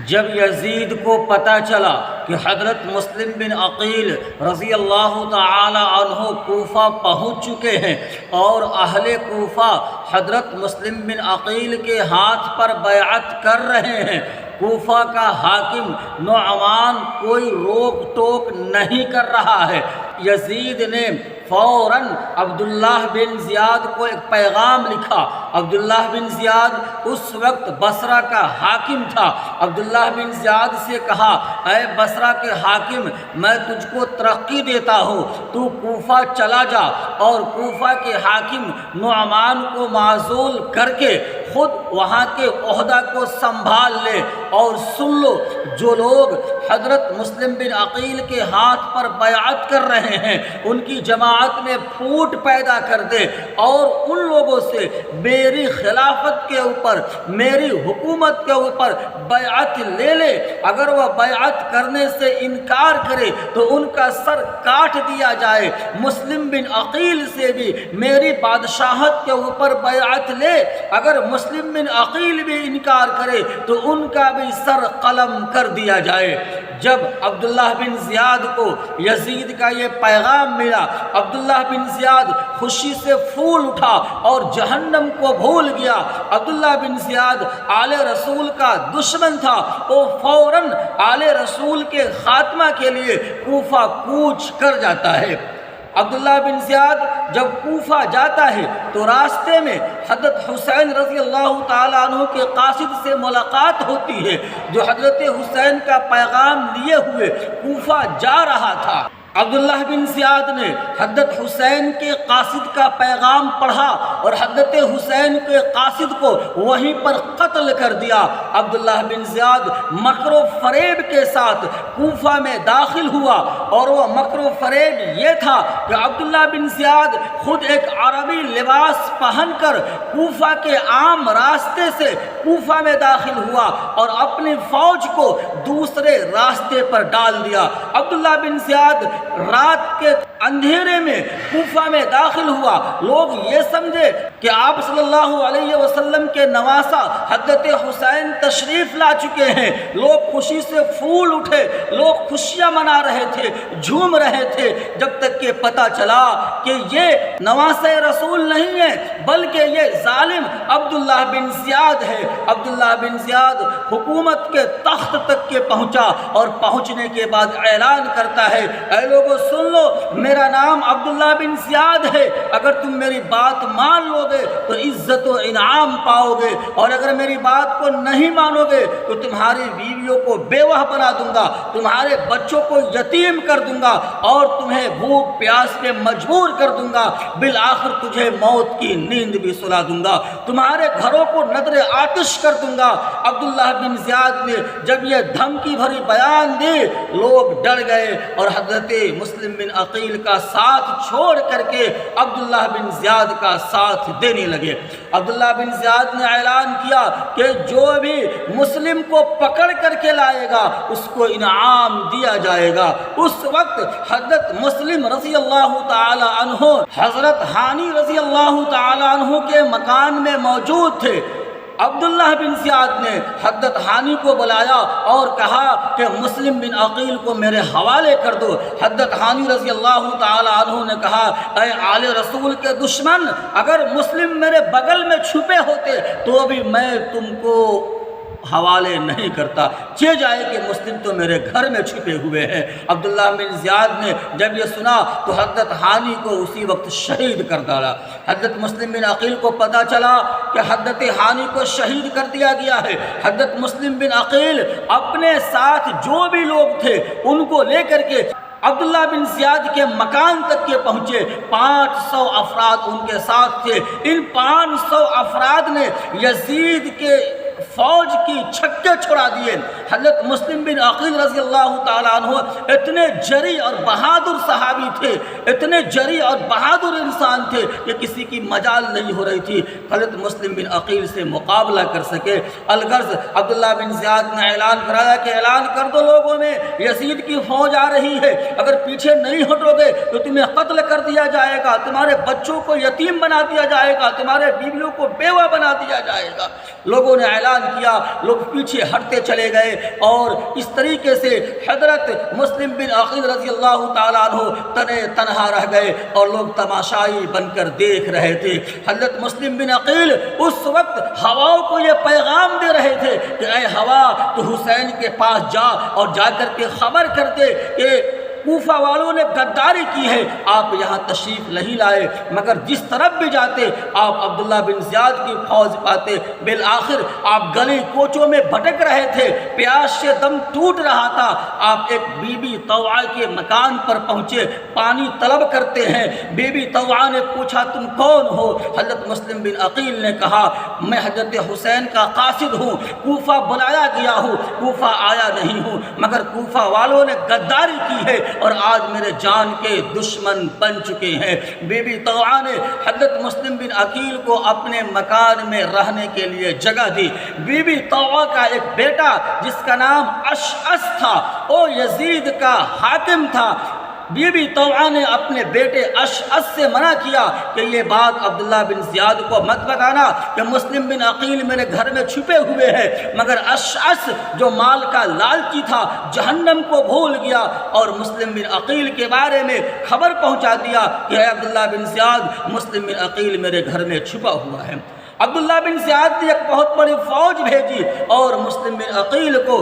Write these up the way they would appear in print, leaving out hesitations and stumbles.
جب یزید کو پتہ چلا کہ حضرت مسلم بن عقیل رضی اللہ تعالی عنہ کوفہ پہنچ چکے ہیں اور اہل کوفہ حضرت مسلم بن عقیل کے ہاتھ پر بیعت کر رہے ہیں، کوفہ کا حاکم نعمان کوئی روک ٹوک نہیں کر رہا ہے، یزید نے فوراً عبداللہ بن زیاد کو ایک پیغام لکھا۔ عبداللہ بن زیاد اس وقت بصرہ کا حاکم تھا۔ عبداللہ بن زیاد سے کہا، اے بصرہ کے حاکم، میں تجھ کو ترقی دیتا ہوں، تو کوفہ چلا جا اور کوفہ کے حاکم نعمان کو معزول کر کے خود وہاں کے عہدہ کو سنبھال لے، اور سن لو جو لوگ حضرت مسلم بن عقیل کے ہاتھ پر بیعت کر رہے ہیں ان کی جماعت میں پھوٹ پیدا کر دے، اور ان لوگوں سے میری خلافت کے اوپر، میری حکومت کے اوپر بیعت لے لے، اگر وہ بیعت کرنے سے انکار کرے تو ان کا سر کاٹ دیا جائے۔ مسلم بن عقیل سے بھی میری بادشاہت کے اوپر بیعت لے، اگر مسلم بن عقیل بھی انکار کرے تو ان کا بھی سر قلم کر دیا جائے۔ جب عبداللہ بن زیاد کو یزید کا یہ پیغام ملا، عبداللہ بن زیاد خوشی سے پھول اٹھا اور جہنم کو بھول گیا۔ عبداللہ بن زیاد آل رسول کا دشمن تھا، وہ فوراً آل رسول کے خاتمہ کے لیے کوفہ کوچ کر جاتا ہے۔ عبداللہ بن زیاد جب کوفہ جاتا ہے تو راستے میں حضرت حسین رضی اللہ تعالیٰ عنہ کے قاصد سے ملاقات ہوتی ہے، جو حضرت حسین کا پیغام لیے ہوئے کوفہ جا رہا تھا۔ عبداللہ بن زیاد نے حضرت حسین کے قاصد کا پیغام پڑھا اور حضرت حسین کے قاصد کو وہیں پر قتل کر دیا۔ عبداللہ بن زیاد مکر و فریب کے ساتھ کوفہ میں داخل ہوا، اور وہ مکر و فریب یہ تھا کہ عبداللہ بن زیاد خود ایک عربی لباس پہن کر کوفہ کے عام راستے سے کوفہ میں داخل ہوا اور اپنی فوج کو دوسرے راستے پر ڈال دیا۔ عبداللہ بن زیاد رات کے اندھیرے میں کوفہ میں داخل ہوا، لوگ یہ سمجھے کہ آپ صلی اللہ علیہ وسلم کے نواسہ حضرت حسین تشریف لا چکے ہیں، لوگ خوشی سے پھول اٹھے، لوگ خوشیاں منا رہے تھے، جھوم رہے تھے، جب تک کہ پتہ چلا کہ یہ نواسہ رسول نہیں ہے بلکہ یہ ظالم عبداللہ بن زیاد ہے۔ عبداللہ بن زیاد حکومت کے تخت تک کے پہنچا اور پہنچنے کے بعد اعلان کرتا ہے، اے لوگو سن لو، میرا نام عبداللہ بن زیاد ہے، اگر تم میری بات مان لو گے تو عزت و انعام پاؤ گے، اور اگر میری بات کو نہیں مانو گے تو تمہاری بیویوں کو بیوہ بنا دوں گا، تمہارے بچوں کو یتیم کر دوں گا، اور تمہیں بھوک پیاس پہ مجبور کر دوں گا، بالآخر تجھے موت کی نیند بھی سلا دوں گا، تمہارے گھروں کو نذر آتش کر دوں گا۔ عبداللہ بن زیاد نے جب یہ دھمکی بھری بیان دی، لوگ ڈر گئے اور حضرت مسلم بن عقیل کا ساتھ چھوڑ کر کے عبداللہ بن زیاد کا ساتھ دینے لگے۔ عبداللہ بن زیاد نے اعلان کیا کہ جو بھی مسلم کو پکڑ کر کے لائے گا اس کو انعام دیا جائے گا۔ اس وقت حضرت مسلم رضی اللہ تعالی عنہ حضرت ہانی رضی اللہ تعالی عنہ کے مکان میں موجود تھے۔ عبداللہ بن زیاد نے حضرت ہانی کو بلایا اور کہا کہ مسلم بن عقیل کو میرے حوالے کر دو۔ حضرت ہانی رضی اللہ تعالی عنہ نے کہا، اے آل رسول کے دشمن، اگر مسلم میرے بغل میں چھپے ہوتے تو بھی میں تم کو حوالے نہیں کرتا، چہ جائے کہ مسلم تو میرے گھر میں چھپے ہوئے ہیں۔ عبداللہ بن زیاد نے جب یہ سنا تو حضرت ہانی کو اسی وقت شہید کر ڈالا۔ حضرت مسلم بن عقیل کو پتہ چلا کہ حضرت ہانی کو شہید کر دیا گیا ہے۔ حضرت مسلم بن عقیل اپنے ساتھ جو بھی لوگ تھے ان کو لے کر کے عبداللہ بن زیاد کے مکان تک کے پہنچے۔ 500 افراد ان کے ساتھ تھے۔ ان 500 افراد نے یزید کے فوج کی چھکے چھڑا دیے۔ حضرت مسلم بن عقیل رضی اللہ تعالیٰ عنہ اتنے جری اور بہادر صحابی تھے، اتنے جری اور بہادر انسان تھے کہ کسی کی مجال نہیں ہو رہی تھی حضرت مسلم بن عقیل سے مقابلہ کر سکے۔ الغرض عبداللہ بن زیاد نے اعلان کرایا کہ اعلان کر دو لوگوں میں، یزید کی فوج آ رہی ہے، اگر پیچھے نہیں ہٹو گے تو تمہیں قتل کر دیا جائے گا، تمہارے بچوں کو یتیم بنا دیا جائے گا، تمہارے بیویوں کو بیوہ بنا دیا جائے گا۔ لوگوں نے اعلان کیا، لوگ پیچھے ہٹتے چلے گئے، اور اس طریقے سے حضرت مسلم بن عقیل رضی اللہ تعالیٰ عنہ تنہا رہ گئے اور لوگ تماشائی بن کر دیکھ رہے تھے۔ حضرت مسلم بن عقیل اس وقت ہواؤں کو یہ پیغام دے رہے تھے کہ اے ہوا، تو حسین کے پاس جا اور جا کر کے خبر کر دے کہ کوفہ والوں نے غداری کی ہے، آپ یہاں تشریف نہیں لائے، مگر جس طرف بھی جاتے آپ عبداللہ بن زیاد کی فوج پاتے۔ بالآخر آپ گلی کوچوں میں بھٹک رہے تھے، پیاس سے دم ٹوٹ رہا تھا، آپ ایک بی بی طوعہ کے مکان پر پہنچے، پانی طلب کرتے ہیں۔ بی بی طوعہ نے پوچھا تم کون ہو؟ حضرت مسلم بن عقیل نے کہا میں حضرت حسین کا قاصد ہوں، کوفہ بلایا گیا ہوں، کوفہ آیا نہیں ہوں، مگر کوفہ والوں نے غداری کی ہے اور آج میرے جان کے دشمن بن چکے ہیں۔ بی بی طوعہ نے حضرت مسلم بن عقیل کو اپنے مکان میں رہنے کے لیے جگہ دی۔ بی بی طوعہ کا ایک بیٹا جس کا نام اشعث تھا، وہ یزید کا حاکم تھا۔ بی بی طوعہ نے اپنے بیٹے اشعث سے منع کیا کہ یہ بات عبداللہ بن زیاد کو مت بتانا کہ مسلم بن عقیل میرے گھر میں چھپے ہوئے ہیں، مگر اشعث جو مال کا لالچی تھا جہنم کو بھول گیا اور مسلم بن عقیل کے بارے میں خبر پہنچا دیا کہ اے عبداللہ بن زیاد، مسلم بن عقیل میرے گھر میں چھپا ہوا ہے۔ عبداللہ بن زیاد نے ایک بہت بڑی فوج بھیجی اور مسلم بن عقیل کو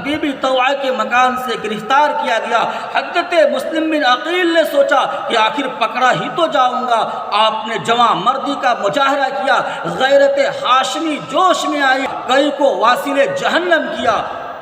بی بی طوعہ کے مکان سے گرفتار کیا گیا۔ حضرت مسلم بن عقیل نے سوچا کہ آخر پکڑا ہی تو جاؤں گا، آپ نے جواں مردی کا مظاہرہ کیا، غیرت ہاشمی جوش میں آئی، کئی کو واصل جہنم کیا،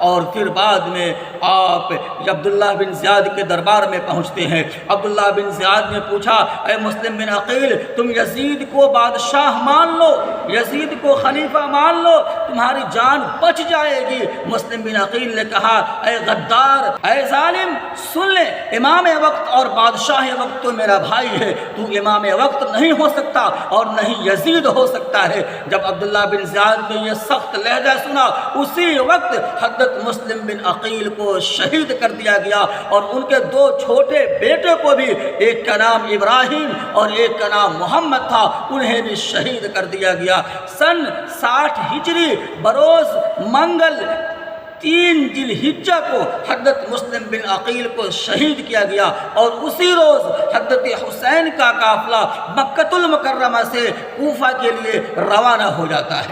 اور پھر بعد میں آپ عبداللہ بن زیاد کے دربار میں پہنچتے ہیں۔ عبداللہ بن زیاد نے پوچھا اے مسلم بن عقیل، تم یزید کو بادشاہ مان لو، یزید کو خلیفہ مان لو، تمہاری جان بچ جائے گی۔ مسلم بن عقیل نے کہا اے غدار، اے ظالم، سن لے، امام وقت اور بادشاہ وقت تو میرا بھائی ہے، تو امام وقت نہیں ہو سکتا اور نہیں یزید ہو سکتا ہے۔ جب عبداللہ بن زیاد نے یہ سخت لہجہ سنا، اسی وقت حضرت مسلم بن عقیل کو شہید کر دیا گیا اور ان کے دو چھوٹے بیٹے کو بھی، ایک کا نام ابراہیم اور ایک کا نام محمد تھا، انہیں بھی شہید کر دیا گیا۔ سن 60 ہجری بروز منگل 3 ذی الحجہ کو حضرت مسلم بن عقیل کو شہید کیا گیا اور اسی روز حضرت حسین کا قافلہ مکہ المکرمہ سے کوفہ کے لیے روانہ ہو جاتا ہے۔